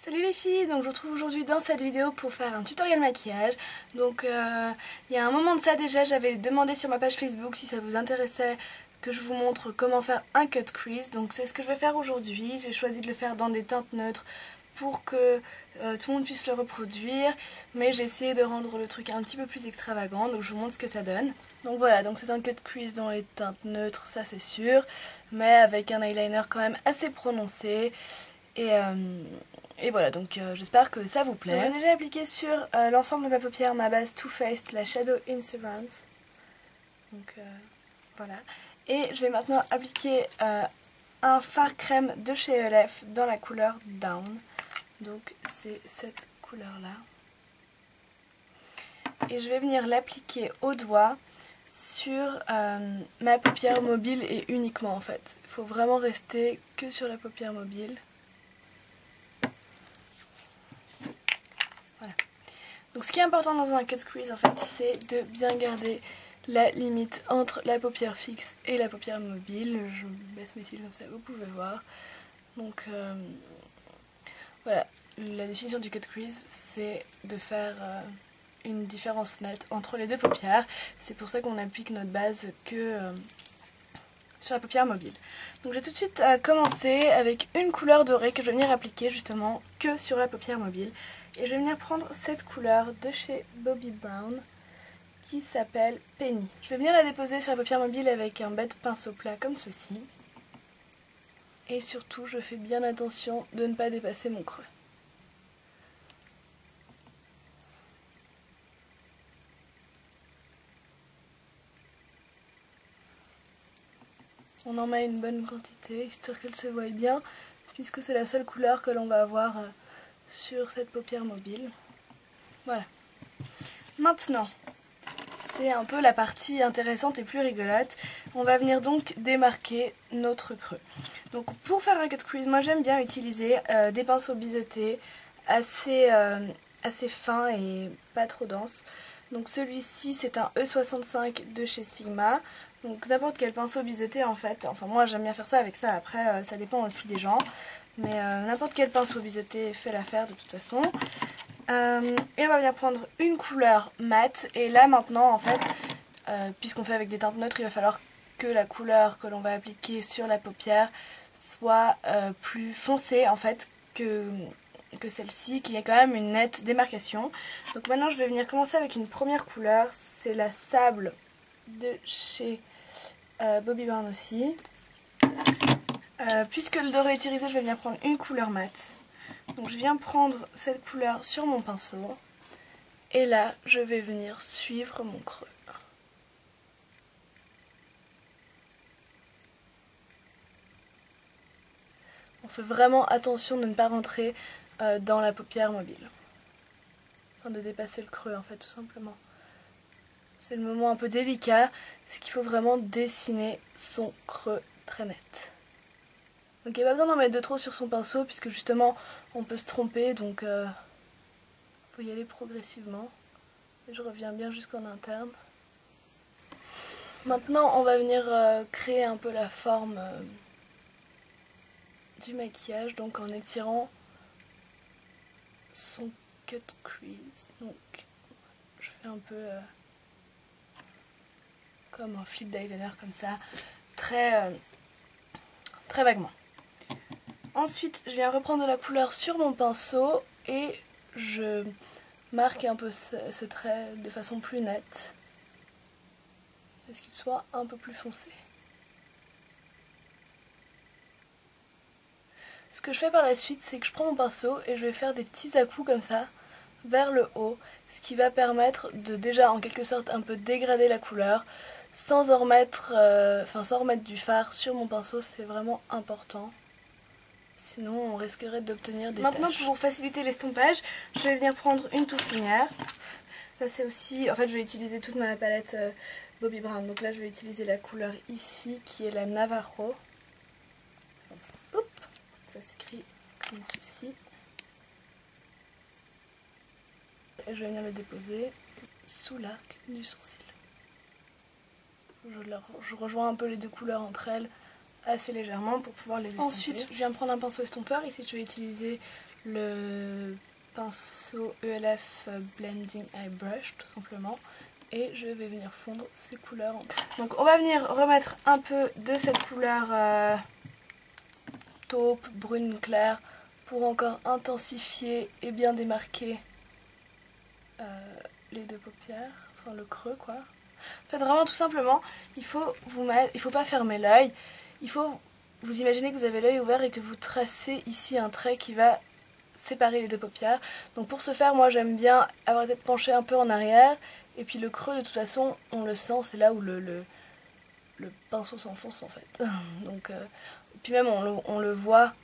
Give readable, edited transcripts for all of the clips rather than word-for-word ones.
Salut les filles, donc je vous retrouve aujourd'hui dans cette vidéo pour faire un tutoriel maquillage. Donc il y a un moment de ça déjà, j'avais demandé sur ma page Facebook si ça vous intéressait que je vous montre comment faire un cut crease. Donc c'est ce que je vais faire aujourd'hui. J'ai choisi de le faire dans des teintes neutres pour que tout le monde puisse le reproduire, mais j'ai essayé de rendre le truc un petit peu plus extravagant, donc je vous montre ce que ça donne. Donc voilà, donc c'est un cut crease dans les teintes neutres, ça c'est sûr, mais avec un eyeliner quand même assez prononcé. Et voilà, donc j'espère que ça vous plaît. J'ai déjà appliqué sur l'ensemble de ma paupière ma base Too Faced, la Shadow Insurance. Donc voilà. Et je vais maintenant appliquer un fard crème de chez ELF dans la couleur Down. Donc c'est cette couleur là. Et je vais venir l'appliquer au doigt sur ma paupière mobile et uniquement en fait. Il faut vraiment rester que sur la paupière mobile. Voilà. Donc ce qui est important dans un cut crease en fait, c'est de bien garder la limite entre la paupière fixe et la paupière mobile. Je baisse mes cils comme ça, vous pouvez voir. Donc voilà, la définition du cut crease, c'est de faire une différence nette entre les deux paupières. C'est pour ça qu'on applique notre base que sur la paupière mobile. Donc je vais tout de suite commencer avec une couleur dorée que je vais venir appliquer justement que sur la paupière mobile. Et je vais venir prendre cette couleur de chez Bobbi Brown qui s'appelle Penny. Je vais venir la déposer sur la paupière mobile avec un bête pinceau plat comme ceci. Et surtout, je fais bien attention de ne pas dépasser mon creux. On en met une bonne quantité, histoire qu'elle se voie bien, puisque c'est la seule couleur que l'on va avoir sur cette paupière mobile. Voilà. Maintenant, c'est un peu la partie intéressante et plus rigolote. On va venir donc démarquer notre creux. Donc pour faire un cut crease, moi j'aime bien utiliser des pinceaux biseautés assez fins et pas trop denses. Donc celui-ci c'est un E65 de chez Sigma. Donc n'importe quel pinceau biseauté en fait. Enfin moi j'aime bien faire ça avec ça, après ça dépend aussi des gens. Mais n'importe quel pinceau biseauté fait l'affaire de toute façon. Et on va venir prendre une couleur mate. Et là maintenant en fait, puisqu'on fait avec des teintes neutres, il va falloir que la couleur que l'on va appliquer sur la paupière soit plus foncée en fait que celle-ci, qu'il y ait quand même une nette démarcation. Donc maintenant je vais venir commencer avec une première couleur, c'est la sable de chez Bobbi Brown aussi. Puisque le doré est irisé, je vais venir prendre une couleur mate. Donc je viens prendre cette couleur sur mon pinceau et là je vais venir suivre mon creux. On fait vraiment attention de ne pas rentrer dans la paupière mobile. Enfin de dépasser le creux en fait tout simplement. C'est le moment un peu délicat, c'est qu'il faut vraiment dessiner son creux très net. Donc il n'y a pas besoin d'en mettre de trop sur son pinceau puisque justement on peut se tromper, donc faut y aller progressivement. Et je reviens bien jusqu'en interne. Maintenant on va venir créer un peu la forme du maquillage, donc en étirant son cut crease. Donc je fais un peu comme un flip d'eyeliner comme ça, très vaguement. Ensuite je viens reprendre de la couleur sur mon pinceau et je marque un peu ce trait de façon plus nette, est-ce qu'il soit un peu plus foncé. Ce que je fais par la suite, c'est que je prends mon pinceau et je vais faire des petits à-coups comme ça vers le haut, ce qui va permettre de déjà en quelque sorte un peu dégrader la couleur sans en remettre, sans remettre du fard sur mon pinceau, c'est vraiment important. Sinon on risquerait d'obtenir des taches. Maintenant pour faciliter l'estompage, je vais venir prendre une touche lumière. Là c'est aussi, en fait je vais utiliser toute ma palette Bobbi Brown. Donc là je vais utiliser la couleur ici qui est la Navarro. Hop, ça s'écrit comme ceci. Et je vais venir le déposer sous l'arc du sourcil. Je rejoins un peu les deux couleurs entre elles assez légèrement pour pouvoir les estomper. Ensuite, je viens prendre un pinceau estompeur. Ici, je vais utiliser le pinceau ELF Blending Eye Brush tout simplement. Et je vais venir fondre ces couleurs. Donc on va venir remettre un peu de cette couleur taupe, brune claire pour encore intensifier et bien démarquer les deux paupières, enfin le creux quoi. En fait vraiment tout simplement, il faut pas fermer l'œil, il faut vous imaginer que vous avez l'œil ouvert et que vous tracez ici un trait qui va séparer les deux paupières. Donc pour ce faire, moi j'aime bien avoir la tête penchée un peu en arrière et puis le creux de toute façon on le sent, c'est là où le pinceau s'enfonce en fait. Donc puis même on le voit,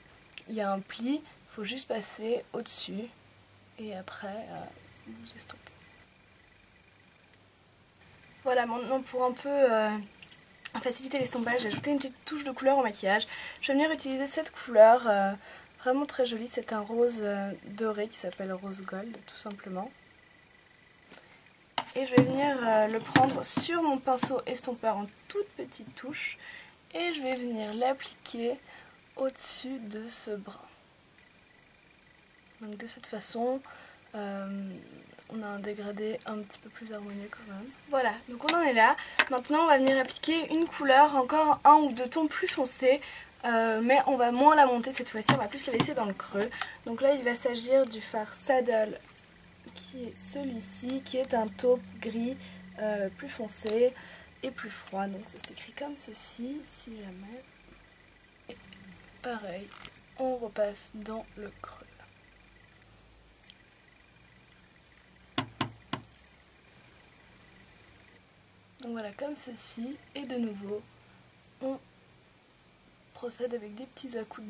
il y a un pli, il faut juste passer au-dessus et après vous estompez. Voilà, maintenant pour un peu faciliter l'estompage, j'ai ajouté une petite touche de couleur au maquillage. Je vais venir utiliser cette couleur vraiment très jolie, c'est un rose doré qui s'appelle rose gold tout simplement. Et je vais venir le prendre sur mon pinceau estompeur en toute petite touche et je vais venir l'appliquer au-dessus de ce brin. Donc de cette façon, on a un dégradé un petit peu plus harmonieux quand même. Voilà, donc on en est là. Maintenant on va venir appliquer une couleur, encore un ou deux tons plus foncés, mais on va moins la monter cette fois-ci, on va plus la laisser dans le creux. Donc là il va s'agir du fard Saddle, qui est celui-ci, qui est un taupe gris plus foncé et plus froid. Donc ça s'écrit comme ceci, si jamais. Et pareil, on repasse dans le creux. Donc voilà, comme ceci, et de nouveau, on procède avec des petits à-coups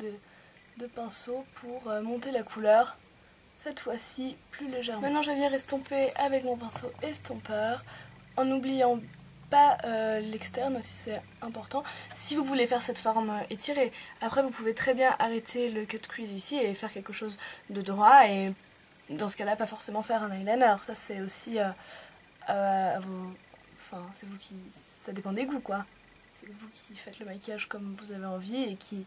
de pinceau pour monter la couleur, cette fois-ci plus légèrement. Maintenant je viens estomper avec mon pinceau estompeur, en n'oubliant pas l'externe aussi, c'est important. Si vous voulez faire cette forme étirée, après vous pouvez très bien arrêter le cut crease ici et faire quelque chose de droit, et dans ce cas-là pas forcément faire un eyeliner, ça c'est aussi à vos... Enfin, c'est vous qui... ça dépend des goûts quoi. C'est vous qui faites le maquillage comme vous avez envie et qui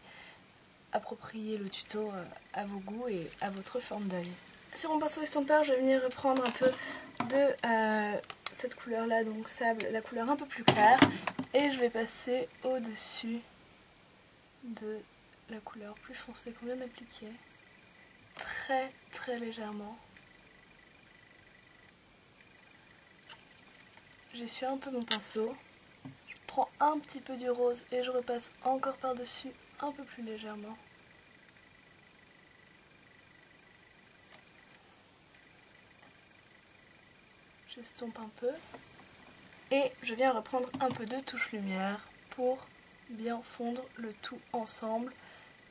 appropriez le tuto à vos goûts et à votre forme d'œil. Sur mon pinceau estompeur, je vais venir reprendre un peu de cette couleur là, donc sable, la couleur un peu plus claire, et je vais passer au-dessus de la couleur plus foncée qu'on vient d'appliquer, très très légèrement. J'essuie un peu mon pinceau, je prends un petit peu du rose et je repasse encore par-dessus un peu plus légèrement. J'estompe un peu et je viens reprendre un peu de touche lumière pour bien fondre le tout ensemble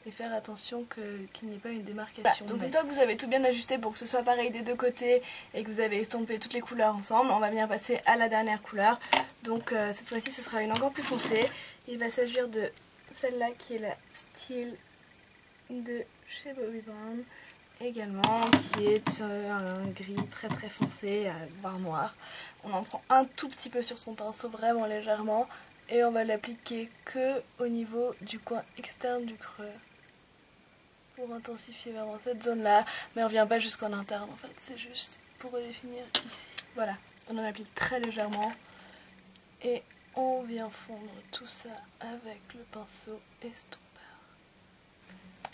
et faire attention qu'il n'y ait pas une démarcation. Donc une fois que vous avez tout bien ajusté pour que ce soit pareil des deux côtés et que vous avez estompé toutes les couleurs ensemble, on va bien passer à la dernière couleur. Donc cette fois-ci ce sera une encore plus foncée. Il va s'agir de celle-là qui est la Style de chez Bobbi Brown également, qui est un gris très très foncé, voire noir. On en prend un tout petit peu sur son pinceau, vraiment légèrement, et on va l'appliquer que au niveau du coin externe du creux pour intensifier vraiment cette zone là, mais on vient pas jusqu'en interne en fait, c'est juste pour redéfinir ici. Voilà, on en applique très légèrement et on vient fondre tout ça avec le pinceau estompeur.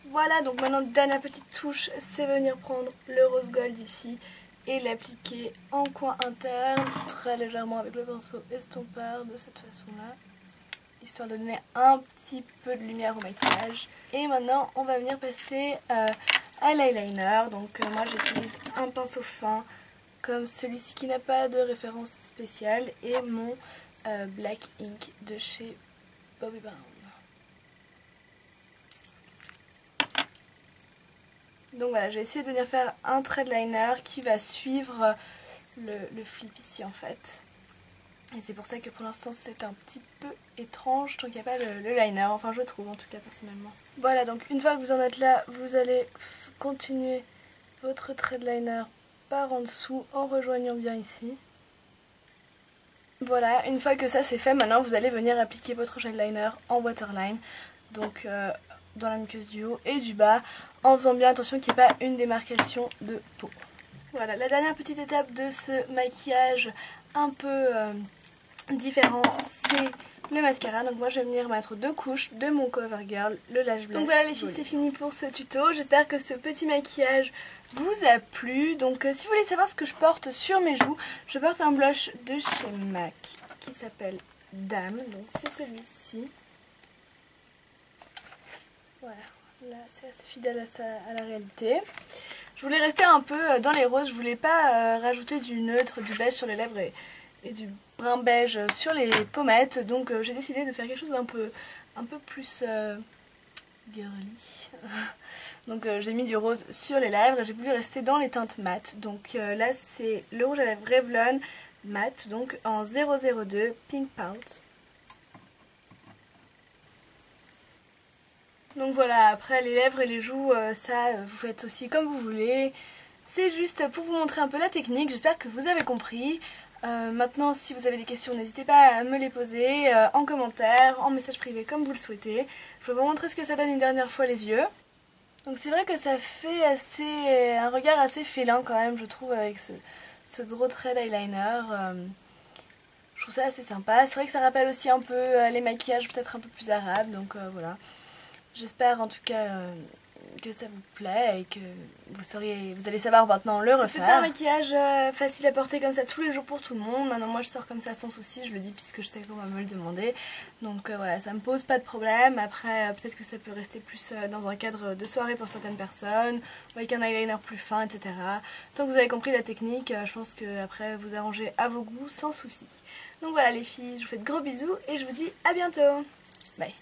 Voilà, donc maintenant dernière petite touche, c'est venir prendre le rose gold ici et l'appliquer en coin interne très légèrement avec le pinceau estompeur de cette façon là, histoire de donner un petit peu de lumière au maquillage. Et maintenant on va venir passer à l'eyeliner. Donc moi j'utilise un pinceau fin comme celui-ci qui n'a pas de référence spéciale et mon Black Ink de chez Bobbi Brown. Donc voilà, je vais essayer de venir faire un trait de liner qui va suivre le flip ici en fait. Et c'est pour ça que pour l'instant c'est un petit peu étrange tant qu'il n'y a pas le liner, enfin je trouve en tout cas personnellement. Voilà, donc une fois que vous en êtes là, vous allez continuer votre trait de liner par en dessous en rejoignant bien ici. Voilà, une fois que ça c'est fait, maintenant vous allez venir appliquer votre gel liner en waterline. Donc dans la muqueuse du haut et du bas, en faisant bien attention qu'il n'y ait pas une démarcation de peau. Voilà, la dernière petite étape de ce maquillage un peu différent, c'est le mascara. Donc moi je vais venir mettre 2 couches de mon CoverGirl, le Lash Blast. Donc voilà les filles, c'est fini pour ce tuto. J'espère que ce petit maquillage vous a plu. Donc si vous voulez savoir ce que je porte sur mes joues, je porte un blush de chez MAC qui s'appelle Dame. Donc c'est celui-ci. Voilà, là c'est assez fidèle à la réalité. Je voulais rester un peu dans les roses, je voulais pas rajouter du neutre, du beige sur les lèvres et du brun beige sur les pommettes. Donc j'ai décidé de faire quelque chose d'un peu plus girly. Donc j'ai mis du rose sur les lèvres et j'ai voulu rester dans les teintes mat. Donc là c'est le rouge à lèvres Revlon mat, donc en 002 Pink Pout. Donc voilà, après les lèvres et les joues, ça vous faites aussi comme vous voulez. C'est juste pour vous montrer un peu la technique, j'espère que vous avez compris. Maintenant si vous avez des questions, n'hésitez pas à me les poser en commentaire, en message privé comme vous le souhaitez. Je vais vous montrer ce que ça donne une dernière fois les yeux. Donc c'est vrai que ça fait un regard assez félin quand même, je trouve, avec ce gros trait d'eyeliner. Je trouve ça assez sympa. C'est vrai que ça rappelle aussi un peu les maquillages peut-être un peu plus arabes, donc voilà. J'espère en tout cas que ça vous plaît et que vous allez savoir maintenant le refaire. C'est pas un maquillage facile à porter comme ça tous les jours pour tout le monde. Maintenant moi je sors comme ça sans souci, je le dis puisque je sais qu'on va me le demander. Donc voilà, ça me pose pas de problème. Après peut-être que ça peut rester plus dans un cadre de soirée pour certaines personnes, ou avec un eyeliner plus fin, etc. Tant que vous avez compris la technique, je pense que après vous arrangez à vos goûts sans souci. Donc voilà les filles, je vous fais de gros bisous et je vous dis à bientôt. Bye.